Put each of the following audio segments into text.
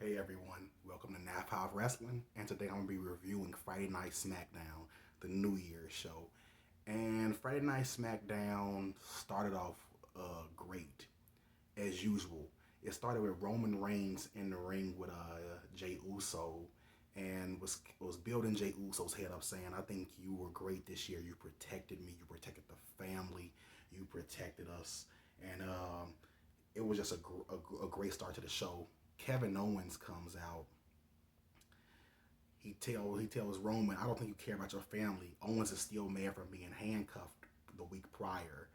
Hey everyone, welcome to Nap House Wrestling, and today I'm gonna be reviewing Friday Night Smackdown, the New Year's show. And Friday Night Smackdown started off great as usual. It started with Roman Reigns in the ring with Jey Uso, and was building Jey Uso's head up, saying, "I think you were great this year. You protected me. You protected the family. You protected us." And it was just a great start to the show. Kevin Owens comes out. He tells Roman, "I don't think you care about your family." Owens is still mad for being handcuffed the week prior,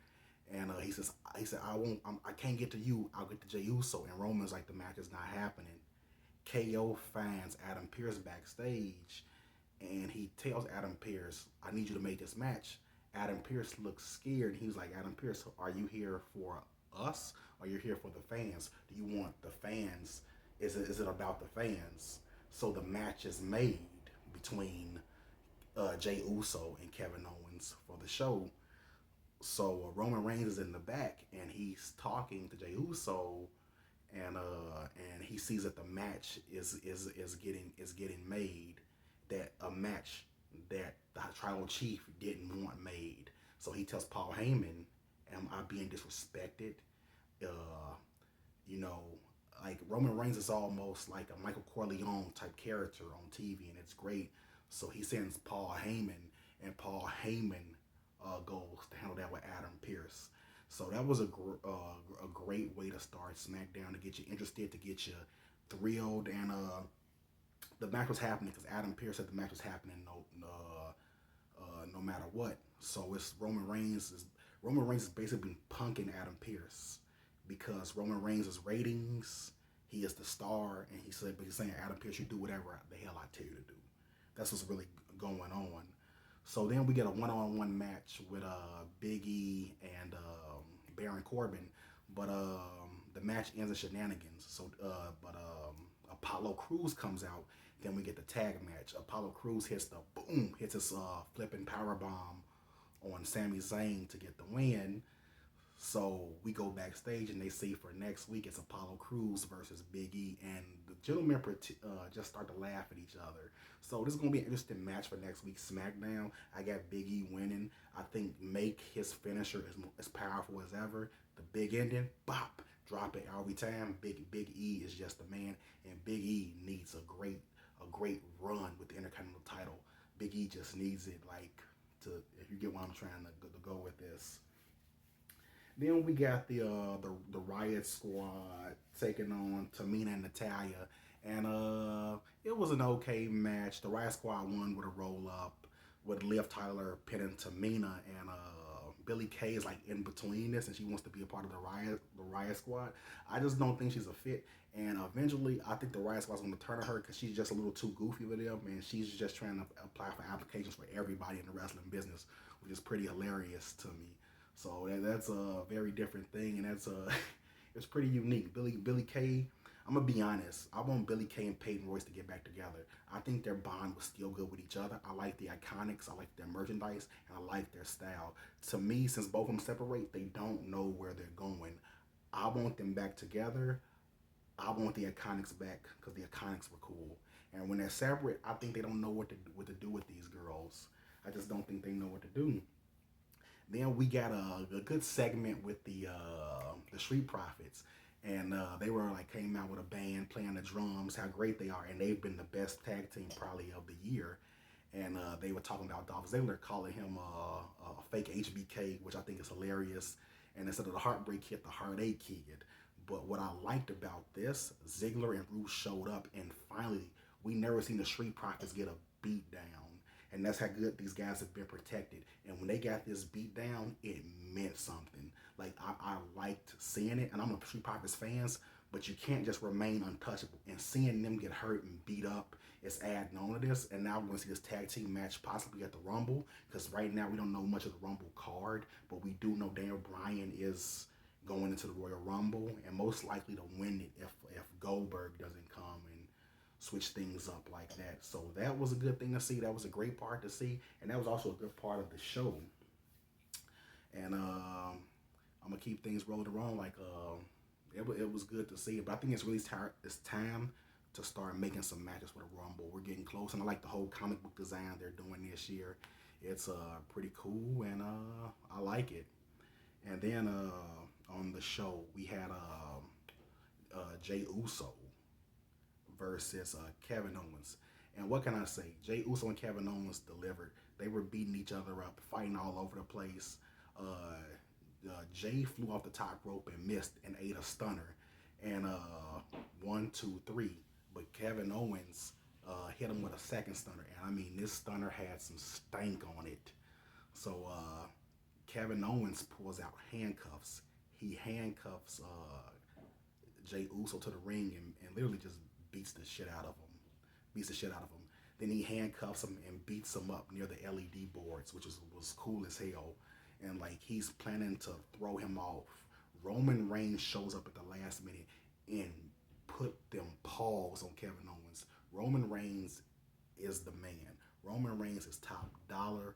and he said I can't get to you. I'll get to Jey Uso. And Roman's like, the match is not happening. KO finds Adam Pearce backstage, and he tells Adam Pearce, "I need you to make this match." Adam Pearce looks scared. He's like, "Adam Pearce, are you here for us, or are you here for the fans? Do you want the fans? Is it about the fans?" So the match is made between Jey Uso and Kevin Owens for the show. So Roman Reigns is in the back, and he's talking to Jey Uso, and he sees that the match is getting made, that a match that the tribal chief didn't want made. So he tells Paul Heyman, "Am I being disrespected?" Uh, you know, like Roman Reigns is almost like a Michael Corleone type character on TV, and it's great. So he sends Paul Heyman, and Paul Heyman goes to handle that with Adam Pearce. So that was a great way to start SmackDown, to get you interested, to get you thrilled, and the match was happening because Adam Pearce said the match was happening no matter what. So it's Roman Reigns is basically punking Adam Pearce because Roman Reigns' ratings, he is the star, and he's saying, "Adam Pearce, you do whatever the hell I tell you to do." That's what's really going on. So then we get a one-on-one match with Big E and Baron Corbin, but the match ends in shenanigans. Apollo Crews comes out. Then we get the tag match. Apollo Crews hits his flipping power bomb on Sami Zayn to get the win. So we go backstage, and they say for next week it's Apollo Crews versus Big E, and the gentlemen just start to laugh at each other. So this is gonna be an interesting match for next week's SmackDown. I got Big E winning. I think make his finisher as powerful as ever. The big ending, bop, drop it every time. Big E is just the man, and Big E needs a great run with the Intercontinental title. Big E just needs it, like, to, if you get what I'm trying to go with this. Then we got the Riot Squad taking on Tamina and Natalia, and it was an okay match. The Riot Squad won with a roll up, with Liv Tyler pinning Tamina, and Billy Kay is like in between this, and she wants to be a part of the Riot Squad. I just don't think she's a fit, and eventually I think the Riot Squad's going to turn on her because she's just a little too goofy with them, and she's just trying to apply for applications for everybody in the wrestling business, which is pretty hilarious to me. So that's a very different thing, and it's pretty unique. Billy Kay. I'm gonna be honest. I want Billy Kay and Peyton Royce to get back together. I think their bond was still good with each other. I like the Iconics. I like their merchandise, and I like their style. To me, since both of them separate, they don't know where they're going. I want them back together. I want the Iconics back because the Iconics were cool. And when they're separate, I think they don't know what to do with these girls. I just don't think they know what to do. Then we got a good segment with the Street Profits, and they were like came out with a band playing the drums, how great they are, and they've been the best tag team probably of the year. And they were talking about Dolph Ziggler, calling him a fake HBK, which I think is hilarious. And instead of the heartbreak kid, the heartache kid. But what I liked about this, Ziggler and Rude showed up, and finally, we never seen the Street Profits get a beat down. And that's how good these guys have been protected. And when they got this beat down, it meant something. Like, I liked seeing it, and I'm a Street Profits fans, but you can't just remain untouchable. And seeing them get hurt and beat up is adding on to this. And now we're going to see this tag team match possibly at the Rumble, because right now we don't know much of the Rumble card, but we do know Daniel Bryan is going into the Royal Rumble, and most likely to win it if Goldberg doesn't come and switch things up like that. So that was a good thing to see. That was a great part to see, and that was also a good part of the show. And I'm gonna keep things rolling around. Like it was good to see, but I think it's really it's time to start making some matches for the Rumble. We're getting close, and I like the whole comic book design they're doing this year. It's pretty cool, and I like it. And then on the show we had Jay Uso versus Kevin Owens. And what can I say? Jay Uso and Kevin Owens delivered. They were beating each other up, fighting all over the place. Jay flew off the top rope and missed and ate a stunner. And 1, 2, 3. But Kevin Owens hit him with a second stunner. And I mean, this stunner had some stank on it. So Kevin Owens pulls out handcuffs. He handcuffs Jay Uso to the ring and literally just beats the shit out of him. Beats the shit out of him. Then he handcuffs him and beats him up near the LED boards, which was cool as hell. And like he's planning to throw him off. Roman Reigns shows up at the last minute and put them paws on Kevin Owens. Roman Reigns is the man. Roman Reigns is top dollar.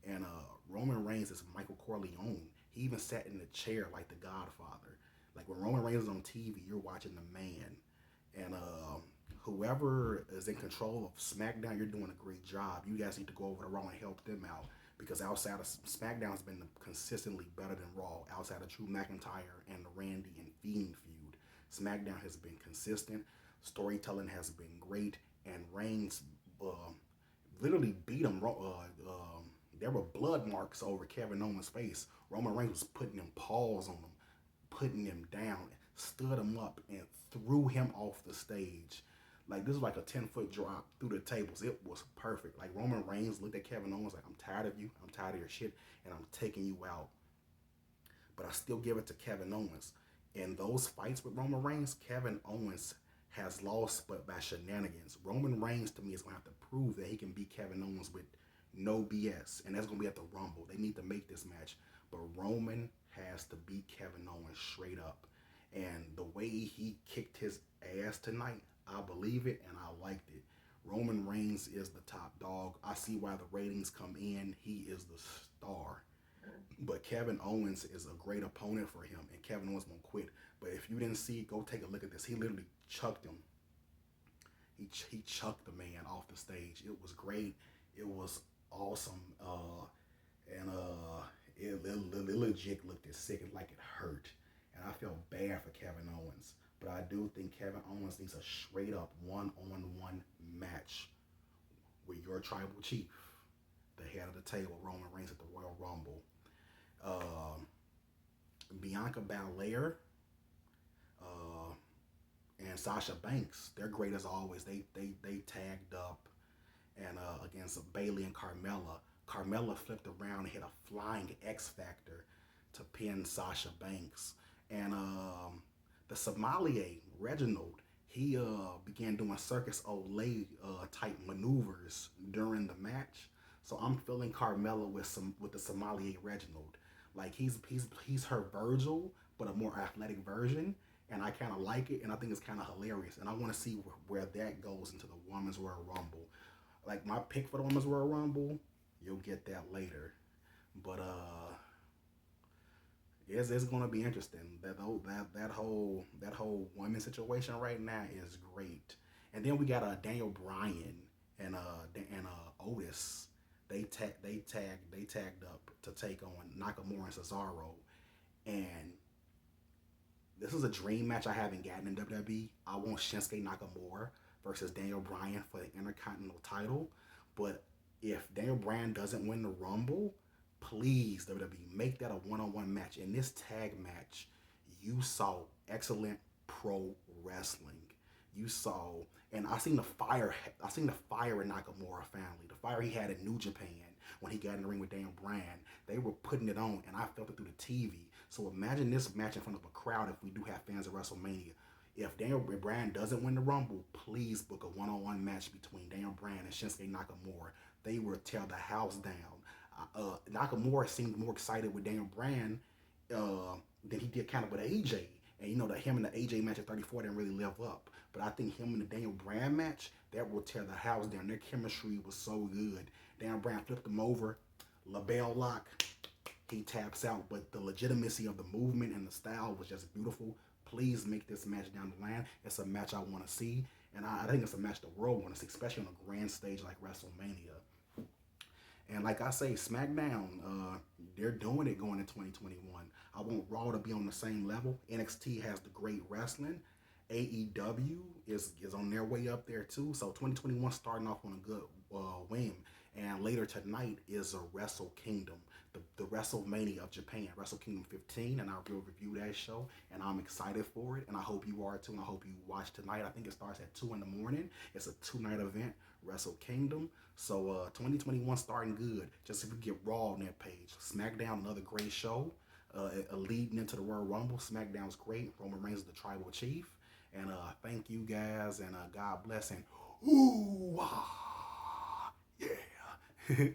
And Roman Reigns is Michael Corleone. He even sat in the chair like the Godfather. Like when Roman Reigns is on TV, you're watching the man. And whoever is in control of SmackDown, you're doing a great job. You guys need to go over to Raw and help them out. Because outside of SmackDown's been consistently better than Raw. Outside of Drew McIntyre and the Randy and Fiend feud, SmackDown has been consistent. Storytelling has been great. And Reigns literally beat him. There were blood marks over Kevin Owens' face. Roman Reigns was putting them paws on him, putting him down, stood him up, and threw him off the stage. Like, this was like a 10-foot drop through the tables. It was perfect. Like, Roman Reigns looked at Kevin Owens like, I'm tired of you. I'm tired of your shit, and I'm taking you out. But I still give it to Kevin Owens. In those fights with Roman Reigns, Kevin Owens has lost, but by shenanigans. Roman Reigns, to me, is going to have to prove that he can beat Kevin Owens with no BS. And that's going to be at the Rumble. They need to make this match. But Roman has to beat Kevin Owens straight up. And the way he kicked his ass tonight, I believe it and I liked it. Roman Reigns is the top dog. I see why the ratings come in. He is the star. But Kevin Owens is a great opponent for him, and Kevin Owens won't quit. But if you didn't see it, go take a look at this. He literally chucked him. He chucked the man off the stage. It was great. It was awesome. It legit looked as sick and like it hurt. And I felt bad for Kevin Owens. But I do think Kevin Owens needs a straight up one-on-one match with your tribal chief, the head of the table, Roman Reigns at the Royal Rumble. Bianca Belair and Sasha Banks, they're great as always. They tagged up and against Bayley and Carmella. Carmella flipped around and hit a flying X Factor to pin Sasha Banks. And the sommelier, Reginald, he began doing Circus Olay type maneuvers during the match. So I'm feeling Carmella with the sommelier Reginald. Like he's her Virgil, but a more athletic version. And I kind of like it, and I think it's kind of hilarious. And I want to see where that goes into the Women's Royal Rumble. Like my pick for the Women's Royal Rumble, you'll get that later. But it's gonna be interesting. That whole women situation right now is great. And then we got Daniel Bryan and Otis. They tagged up to take on Nakamura and Cesaro. And this is a dream match I haven't gotten in WWE. I want Shinsuke Nakamura versus Daniel Bryan for the Intercontinental title. But if Daniel Bryan doesn't win the Rumble, please, WWE, make that a one-on-one match. In this tag match, you saw excellent pro wrestling. You saw, and I seen the fire in Nakamura family. The fire he had in New Japan when he got in the ring with Daniel Bryan. They were putting it on, and I felt it through the TV. So imagine this match in front of a crowd if we do have fans at WrestleMania. If Daniel Bryan doesn't win the Rumble, please book a one-on-one match between Daniel Bryan and Shinsuke Nakamura. They will tear the house down. Nakamura seemed more excited with Daniel Bryan than he did kind of with AJ. And you know that him and the AJ match at 34 didn't really live up. But I think him and the Daniel Bryan match, that will tear the house down. Their chemistry was so good. Daniel Bryan flipped him over, LaBelle lock, he taps out. But the legitimacy of the movement and the style was just beautiful. Please make this match down the line. It's a match I want to see. And I think it's a match the world wants, especially on a grand stage like WrestleMania. And like I say, SmackDown, they're doing it going in 2021. I want Raw to be on the same level. NXT has the great wrestling. AEW is on their way up there too. So 2021 starting off on a good win. And later tonight is a Wrestle Kingdom, the WrestleMania of Japan, Wrestle Kingdom 15, and I will review that show. And I'm excited for it, and I hope you are too. And I hope you watch tonight. I think it starts at 2 in the morning. It's a 2-night event, Wrestle Kingdom. So 2021 starting good. Just if you get Raw on that page, SmackDown, another great show. Leading into the Royal Rumble, SmackDown's great. Roman Reigns is the Tribal Chief. And thank you guys, and God bless, and ooh, ah, yeah.